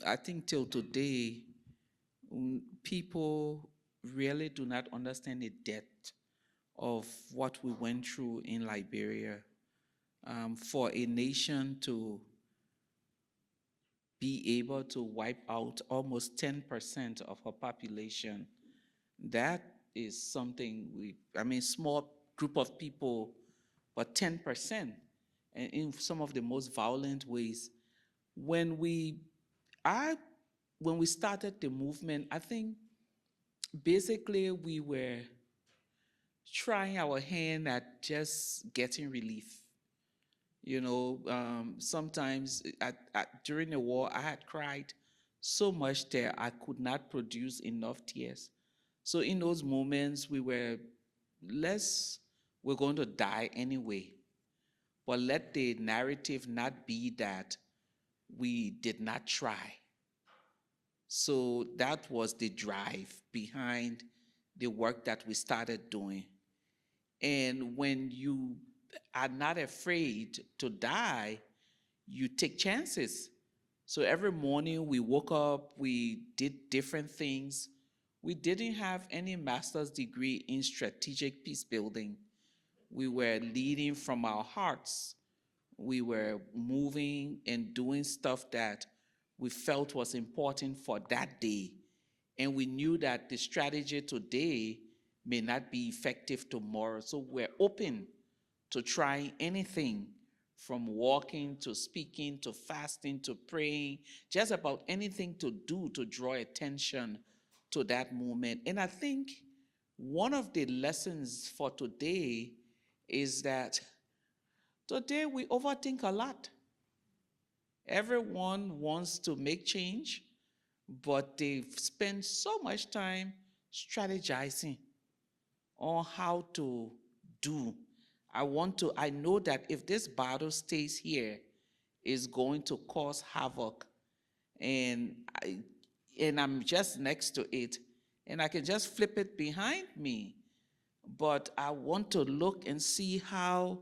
I think till today, people really do not understand the depth of what we went through in Liberia. For a nation to be able to wipe out almost 10% of her population, that is something small group of people, but 10%, and in some of the most violent ways. When we, I, when we started the movement, I think basically we were trying our hand at just getting relief. Sometimes during the war, I had cried so much that I could not produce enough tears. So in those moments, we're going to die anyway. But let the narrative not be that we did not try. So that was the drive behind the work that we started doing. And when you are not afraid to die, you take chances. So every morning we woke up, we did different things. We didn't have any master's degree in strategic peace building. We were leading from our hearts. We were moving and doing stuff that we felt was important for that day. And we knew that the strategy today may not be effective tomorrow. So we're open to trying anything, from walking to speaking to fasting to praying, just about anything to do to draw attention to that moment. And I think one of the lessons for today is that today we overthink a lot. Everyone wants to make change, but they spend so much time strategizing on how to do. I know that if this battle stays here, it's going to cause havoc. And I'm just next to it, and I can just flip it behind me. But I want to look and see how,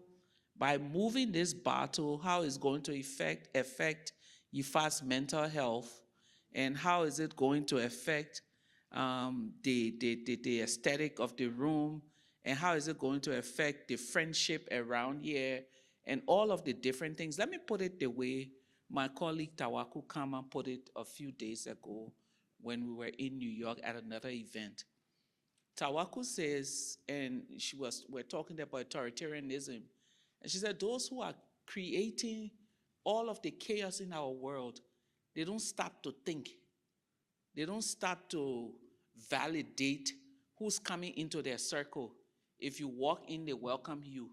by moving this battle, how it's going to affect Ifa's mental health, and how is it going to affect the aesthetic of the room, and how is it going to affect the friendship around here, and all of the different things. Let me put it the way my colleague Tawaku Kama put it a few days ago when we were in New York at another event. Tawaku says, and we're talking about authoritarianism, and she said, those who are creating all of the chaos in our world, they don't stop to think. They don't start to validate who's coming into their circle. If you walk in, they welcome you.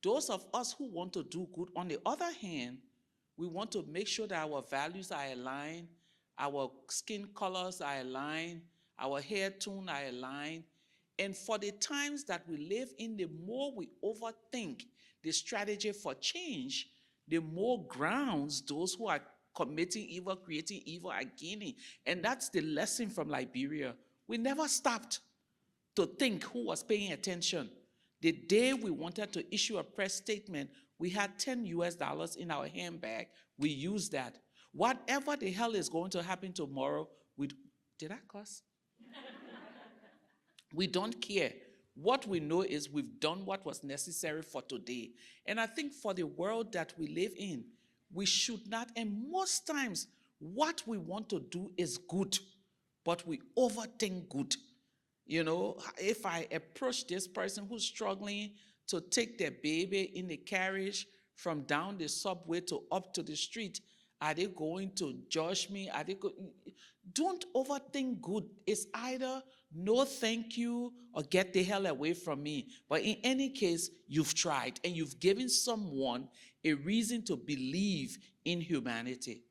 Those of us who want to do good, on the other hand, we want to make sure that our values are aligned, our skin colors are aligned, our hair tone are aligned. And for the times that we live in, the more we overthink the strategy for change, the more grounds those who are committing evil, creating evil are gaining. And that's the lesson from Liberia. We never stopped to think who was paying attention. The day we wanted to issue a press statement, we had $10 in our handbag. We used that. Whatever the hell is going to happen tomorrow, did I cuss? We don't care. What we know is we've done what was necessary for today. And I think for the world that we live in, we should not, and most times what we want to do is good, but we overthink good. If I approach this person who's struggling to take their baby in the carriage from down the subway to up to the street, are they going to judge me? Don't overthink good. It's either no thank you or get the hell away from me. But in any case, you've tried and you've given someone a reason to believe in humanity.